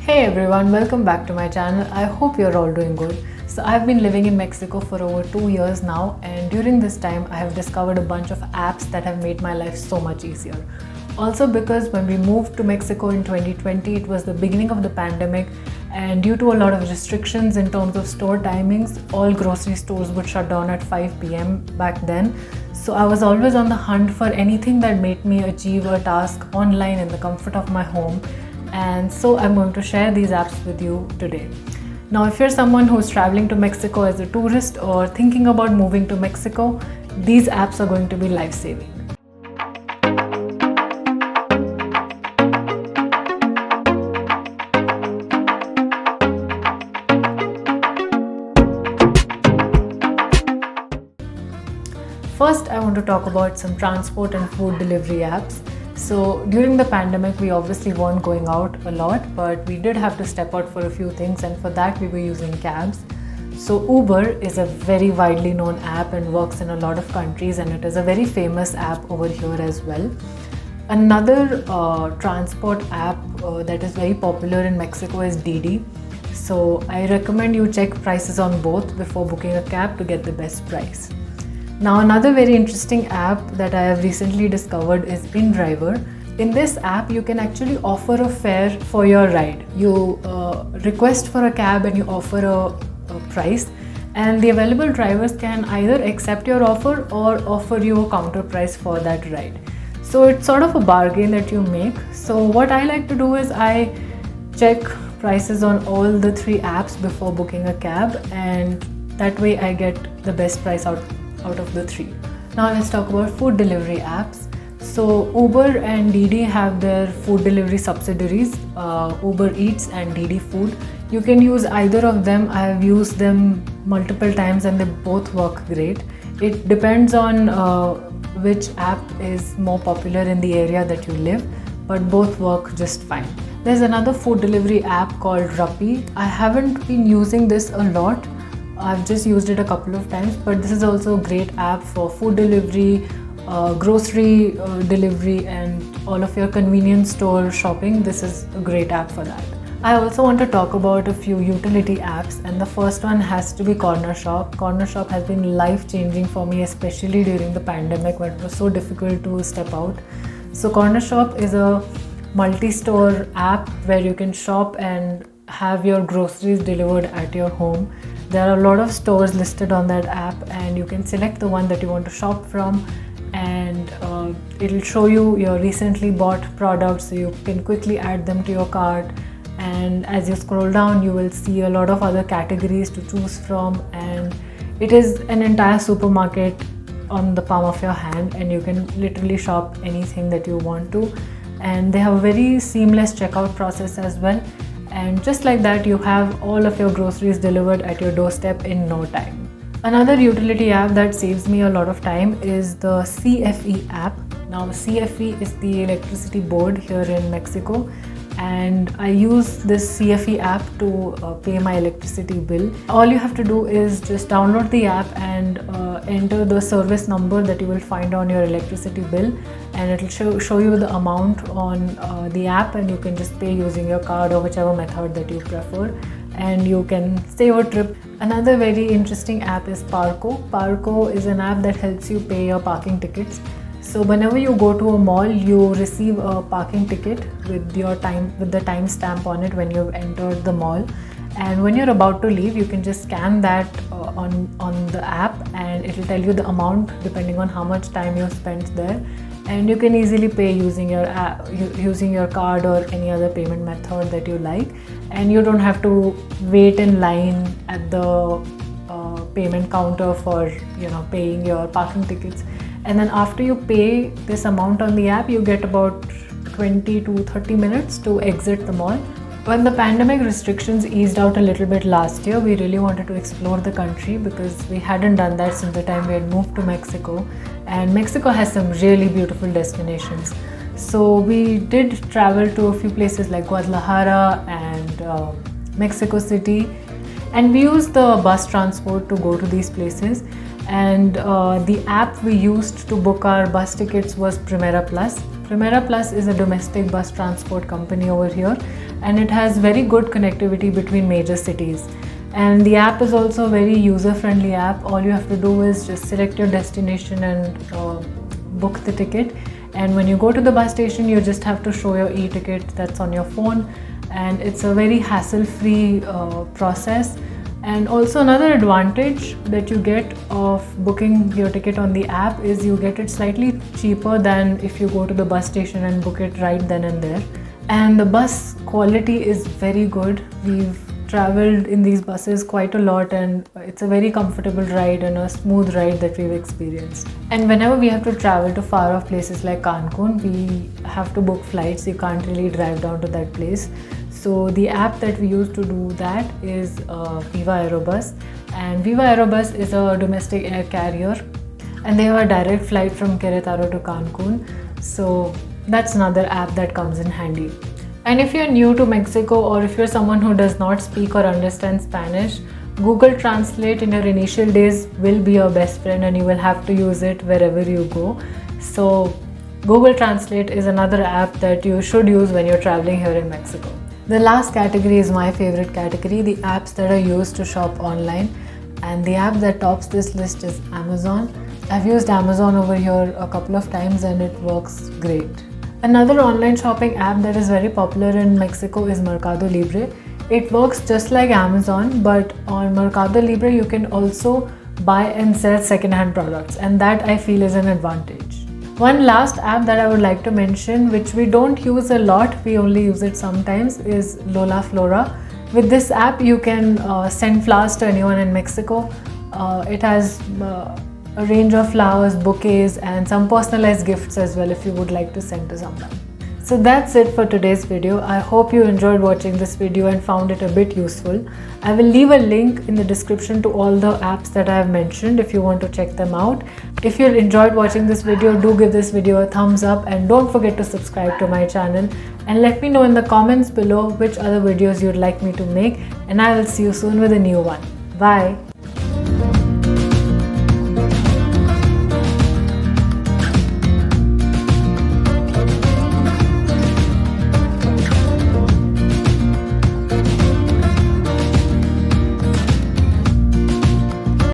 Hey everyone, welcome back to my channel. I hope you're all doing good. So I've been living in Mexico for over 2 years now, and during this time I have discovered a bunch of apps that have made my life so much easier. Also because when we moved to Mexico in 2020, it was the beginning of the pandemic, and due to a lot of restrictions in terms of store timings, all grocery stores would shut down at 5 p.m. back then. So I was always on the hunt for anything that made me achieve a task online in the comfort of my home. And so I'm going to share these apps with you today. Now, if you're someone who's traveling to Mexico as a tourist or thinking about moving to Mexico, these apps are going to be life-saving. First, I want to talk about some transport and food delivery apps. So during the pandemic, we obviously weren't going out a lot, but we did have to step out for a few things, and for that we were using cabs. So Uber is a very widely known app and works in a lot of countries, and it is a very famous app over here as well. Another transport app that is very popular in Mexico is Didi. So I recommend you check prices on both before booking a cab to get the best price. Now, another very interesting app that I have recently discovered is InDriver. In this app, you can actually offer a fare for your ride. You request for a cab and you offer a price, and the available drivers can either accept your offer or offer you a counter price for that ride. So it's sort of a bargain that you make. So what I like to do is I check prices on all the three apps before booking a cab, and that way I get the best price out of the three. Now let's talk about food delivery apps. So Uber and Didi have their food delivery subsidiaries, Uber Eats and Didi Food. You can use either of them. I have used them multiple times and they both work great. It depends on which app is more popular in the area that you live, but both work just fine. There's another food delivery app called Rappi. I haven't been using this a lot. I've just used it a couple of times, but this is also a great app for food delivery, grocery delivery, and all of your convenience store shopping. This is a great app for that. I also want to talk about a few utility apps, and the first one has to be Corner Shop. Corner Shop has been life-changing for me, especially during the pandemic when it was so difficult to step out. So Corner Shop is a multi-store app where you can shop and have your groceries delivered at your home. There are a lot of stores listed on that app, and you can select the one that you want to shop from, and it'll show you your recently bought products, so you can quickly add them to your cart. And as you scroll down, you will see a lot of other categories to choose from, and it is an entire supermarket on the palm of your hand, and you can literally shop anything that you want to. And they have a very seamless checkout process as well. And just like that, you have all of your groceries delivered at your doorstep in no time. Another utility app that saves me a lot of time is the CFE app. Now, CFE is the electricity board here in Mexico, and I use this CFE app to pay my electricity bill. All you have to do is just download the app and enter the service number that you will find on your electricity bill, and it will show you the amount on the app, and you can just pay using your card or whichever method that you prefer, and you can save a trip. Another very interesting app is Parco. Parco is an app that helps you pay your parking tickets. So whenever you go to a mall, you receive a parking ticket with the time stamp on it when you've entered the mall. And when you're about to leave, you can just scan that on the app, and it will tell you the amount depending on how much time you've spent there. And you can easily pay using your app, using your card or any other payment method that you like. And you don't have to wait in line at the payment counter for paying your parking tickets. And then after you pay this amount on the app, you get about 20 to 30 minutes to exit the mall. When the pandemic restrictions eased out a little bit last year, we really wanted to explore the country because we hadn't done that since the time we had moved to Mexico. And Mexico has some really beautiful destinations. So we did travel to a few places like Guadalajara and Mexico City. And we used the bus transport to go to these places. And the app we used to book our bus tickets was Primera Plus. Primera Plus is a domestic bus transport company over here, and it has very good connectivity between major cities. And the app is also a very user-friendly app. All you have to do is just select your destination and book the ticket. And when you go to the bus station, you just have to show your e-ticket that's on your phone, and it's a very hassle-free process. And also another advantage that you get of booking your ticket on the app is you get it slightly cheaper than if you go to the bus station and book it right then and there. And the bus quality is very good. We've traveled in these buses quite a lot, and it's a very comfortable ride and a smooth ride that we've experienced. And whenever we have to travel to far off places like Cancun, we have to book flights. You can't really drive down to that place. So the app that we use to do that is Viva Aerobus, and Viva Aerobus is a domestic air carrier, and they have a direct flight from Querétaro to Cancun. So that's another app that comes in handy. And if you're new to Mexico, or if you're someone who does not speak or understand Spanish, Google Translate in your initial days will be your best friend, and you will have to use it wherever you go. So Google Translate is another app that you should use when you're traveling here in Mexico. The last category is my favorite category, the apps that are used to shop online. And the app that tops this list is Amazon. I've used Amazon over here a couple of times and it works great. Another online shopping app that is very popular in Mexico is Mercado Libre. It works just like Amazon, but on Mercado Libre you can also buy and sell second-hand products, and that I feel is an advantage. One last app that I would like to mention, which we don't use a lot, we only use it sometimes, is Lola Flora. With this app you can send flowers to anyone in Mexico. It has a range of flowers, bouquets, and some personalized gifts as well if you would like to send to someone. So that's it for today's video. I hope you enjoyed watching this video and found it a bit useful. I will leave a link in the description to all the apps that I have mentioned if you want to check them out. If you enjoyed watching this video, do give this video a thumbs up and don't forget to subscribe to my channel, and let me know in the comments below which other videos you'd like me to make, and I will see you soon with a new one. Bye!